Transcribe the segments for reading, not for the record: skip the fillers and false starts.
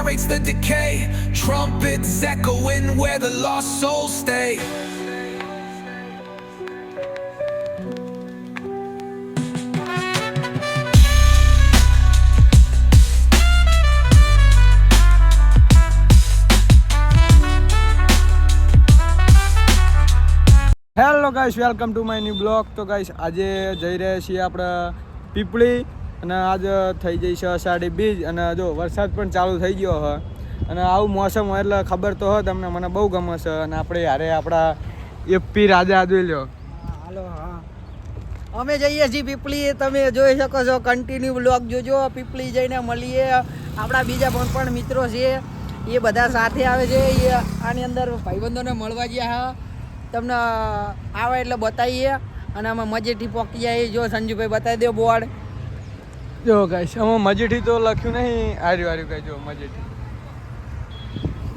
Narrates the decay, trumpets echoing where the lost souls stay. Hello guys, welcome to my new blog. તો guys આજે જઈ રહ્યા છીએ આપણે પીપળી અને આજ થઈ જઈ છે અષાઢી બીજ અને જો વરસાદ પણ ચાલુ થઈ ગયો છે અને આવું મોસમ હોય એટલે ખબર તો હોય તમને, મને બહુ ગમે છે. અને આપણે યારે આપણા એપી રાજા જોઈ લો. હાલો. હા, અમે જઈએ છીએ પીપળી. તમે જોઈ શકો છો, કન્ટિન્યુ બ્લોગ જોજો. પીપળી જઈને મળીએ. આપણા બીજા પણ મિત્રો છે, એ બધા સાથે આવે છે. એ આની અંદર ભાઈબંધોને મળવા ગયા હા. તમને આવે એટલે બતાવીએ. અને અમે મજેઠી પહોંચી જાય. જો સંજુભાઈ બતાવી દો બોર્ડ. જો ગાઈસ આમાં મજેઠી તો લખ્યું નહીં, આર્યું કઈ જો મજેઠી.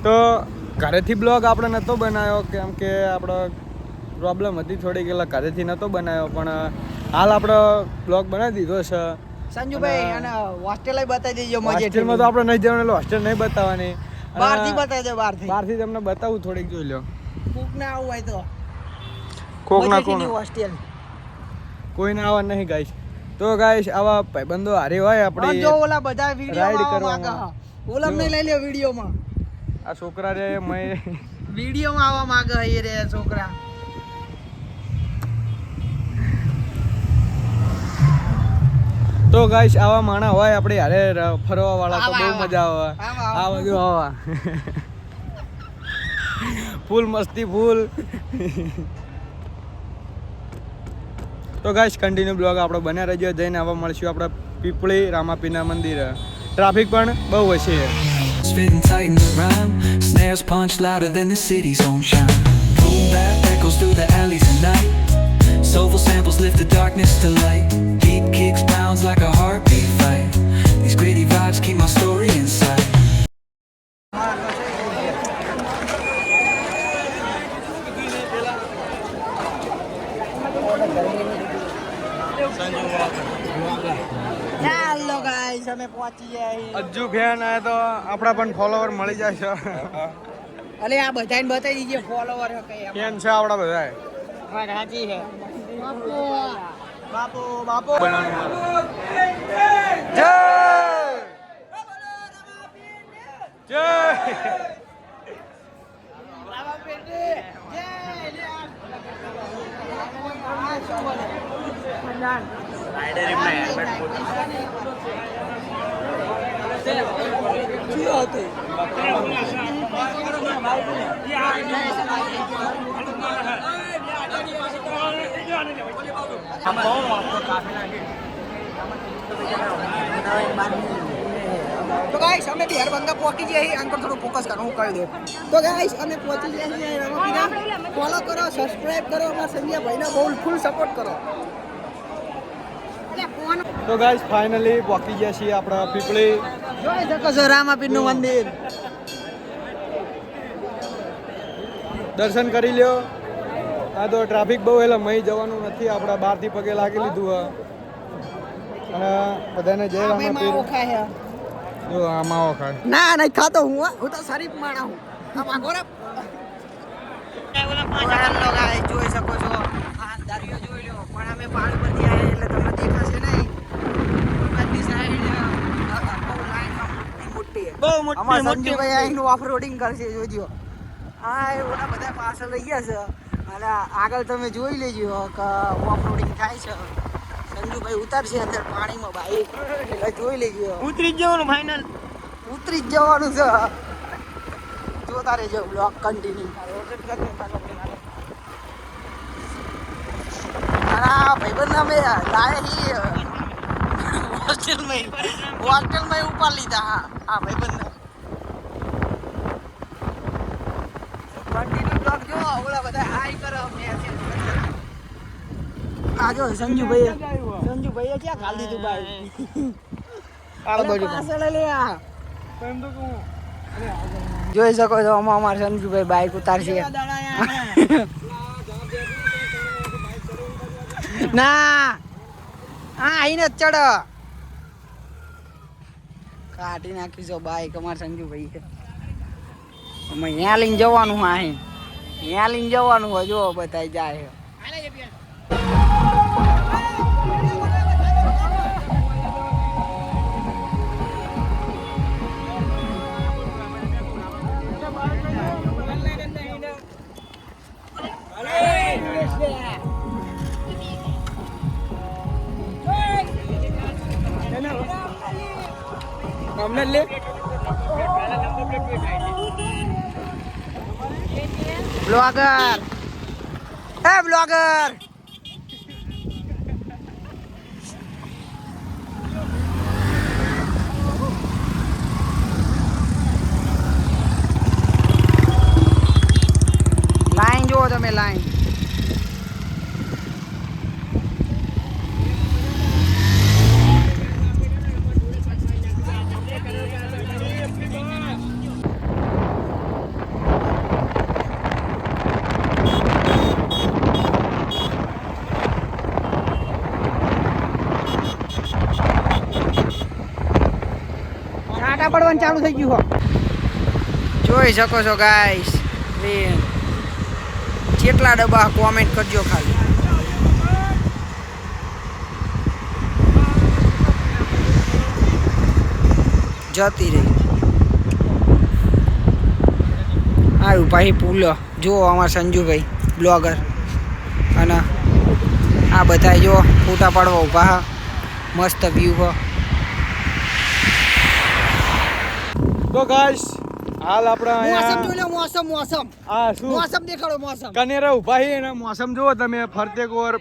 તો ઘરેથી બ્લોગ આપણે નહોતો બનાવ્યો કેમ કે આપણે પ્રોબ્લેમ હતી થોડીક, એટલે ઘરેથી નહોતો બનાવ્યો. પણ હાલ આપણે બ્લોગ બનાવી દીધો છે. સંજુભાઈ અને હોસ્ટેલ બતાવી દેજો. હોસ્ટેલમાં તો આપણે નહીં જવાનું, એટલે હોસ્ટેલ નહીં બતાવવાની. બહારથી બતાવી દો. બહારથી તમને બતાવું થોડીક, જોઈ લો. કોક ના આવું હોય તો કોક ના હોસ્ટેલ કોઈ ના આવવા નહીં ગાઈસ. તો ગાઈસ આવા ભાઈબંધો હારે હોય આપણે જો ઓલા બધા વિડિયો રાઈડ કરવા કરવામાં. માંગે. ઓલા ને લઈ લે વિડિયોમાં. આ છોકરા રે મેં વિડિયોમાં આવવા માંગે એ રે છોકરા. તો ગાઈસ આવા માણા હોય આપણે હારે ફરવા વાળા તો બહુ મજા આવે. આ બધું આવા ફૂલ મસ્તી ફૂલ. તો ગાઈસ કન્ટિન્યુ બ્લોગ આપણો બન્યા રહેજો. જઈને આવવા મળશું આપણે પીપળી રામાપીના મંદિર. ટ્રાફિક પણ બહુ હશે. Spitting tight in the rhyme, snares punch louder than the city's own shine. Boom bap echoes through the alleys at night. Soulful samples lift the darkness to light. Beat kicks bounds like a heartbeat fight. These gritty vibes keep my story inside. ચાલો guys અમે પહોંચી ગયા. Ajju fan આવે તો આપણા પણ follower મળી જાય છે. અલે આ બધાને બતાવી દીજે ફોલોવર કઈ ફેન છે આપણા બધા. હા સાચી છે. બાપુ જય જય તો ગાઈસ અમે બિહાર બંગા પહોંચી ગયા. આન પર થોડું ફોકસ કરો, હું કહી દઉં. તો ગાઈસ અમે પહોંચી ગયા છીએ રામાપીના. ફોલો કરો, સબસ્ક્રાઇબ કરો, અમારા સંજય ભાઈનો બહુ ફૂલ સપોર્ટ કરો. તો ગાઈસ ફાઇનલી પહોંચી ગયા છીએ આપણા પીપળી. જોઈ શકો છો રામાપીરનું મંદિર. દર્શન કરી લ્યો. આ તો ટ્રાફિક બહુ એટલે મહી જવાનું નથી. આપણા બહારથી પગે લાગી લીધું હોય અને બધાને જય રામાપીર. જો આ માવો ખાય. ના નહીં ખાતો હું તો શરીફ માણા હું. આ માગો રે. જોઈ શકો છો આ દરિયો જોઈ લો. પણ અમે પહાડ પરથી આવ્યા એટલે તમને દેખાશે નહીં. ઉપરની સાઈડ બહુ લાઈન મોટી ભાઈ અહીંનું ઓફરોડિંગ કરશે. જોજો હા ઓલા બધા પાછળ રહી ગયા છે અને આગળ તમે જોઈ લેજો કે ઓફરોડિંગ થાય છે. સંજુભાઈ ઉતારશે અંદર પાણીમાં બાઈક, એટલે જોઈ લેજો. ઉતરી જ જવાનું ફાઇનલ. ઉતરી જ જવાનું છે. જોતા રહેજો બ્લોગ કન્ટિન્યુ. ભાઈબંધ અમે લાયા છીએ હોસ્ટેલમાં ઉપાડ લીધા. હા ભાઈબંધ કન્ટિન્યુ બ્લોગ જો. ઓલા બધા હાઈ કરો. આ જો સંજુભાઈએ ક્યાં ખાલી દીધું બાઈક. પાછળ લે આ. જોઈ શકો છો આમાં અમારા સંજુભાઈ બાઈક ઉતારશે. ના હા આઈને ચડ. કાઢી નાખ્યું છે બાઈક અમાર સંજુભાઈ છે. અમે અહીંયા લઈને જવાનું હા અહીંયા લઈને જવાનું હોય જો બધા જાય. અમને લે બ્લોગર હે બ્લોગર લાઈન જુઓ તમે લાઈન. ટાટા પડવાનું ચાલુ થઈ ગયું હો. જોઈ શકો છો ગાઈસ. કેટલા ડબ્બા કોમેન્ટ કરજો ખાલી. જતી રહી આવ્યું ભાઈ પુલ. જુઓ અમારા સંજુભાઈ બ્લોગર અને આ બધા જો ફોટા પાડવા ઊભા. મસ્ત વ્યૂ હો. તો ગાઈસ હાલ આપણે મોસમ અહીંયા જોઈ લો મોસમ મોસમ આ શું મોસમ દેખાડો મોસમ. કનેરા ઉભા છે અને મોસમ જુઓ તમે ફરતે કોર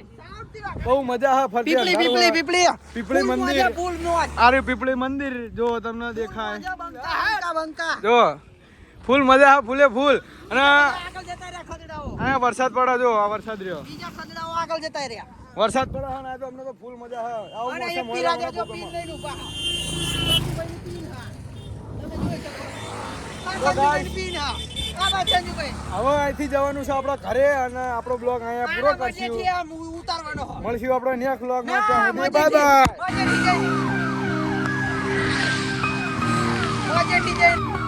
બહુ મજા આવે ફરતે. પીપળી પીપળી પીપળી પીપળી ફૂલ મંદિર. મજા, ફૂલ મોજ. આરે પીપળી મંદિર જો તમને દેખાય. બંકા બંકા જો ફૂલ મજા આવે ફૂલે ફૂલ. અને આગળ જતા રહ્યા ખદડાઓ. અહીંયા વરસાદ પડે જો આ વરસાદ રહ્યો. બીજા ખદડાઓ આગળ જતા રહ્યા. વરસાદ પડે છે ને આ તો અમને તો ફૂલ મજા આવે. આવું અને મોસમ એક હોય પીરા એટલે જો અમને પીર બહુ લઈને ઊભા. તો guys, પીન હા. આ વાત સંજુભાઈ. હવે અહીંથી જવાનું છે આપણા ઘરે અને આપણો બ્લોગ અહીંયા પૂરો કરશું. ઉતારવાનો હો. મળશું આપણે નેક્સ્ટ બ્લોગમાં. ના, ત્યાં સુધી મજેથી. Bye bye. મજેથી જઈ. મજેથી જઈ.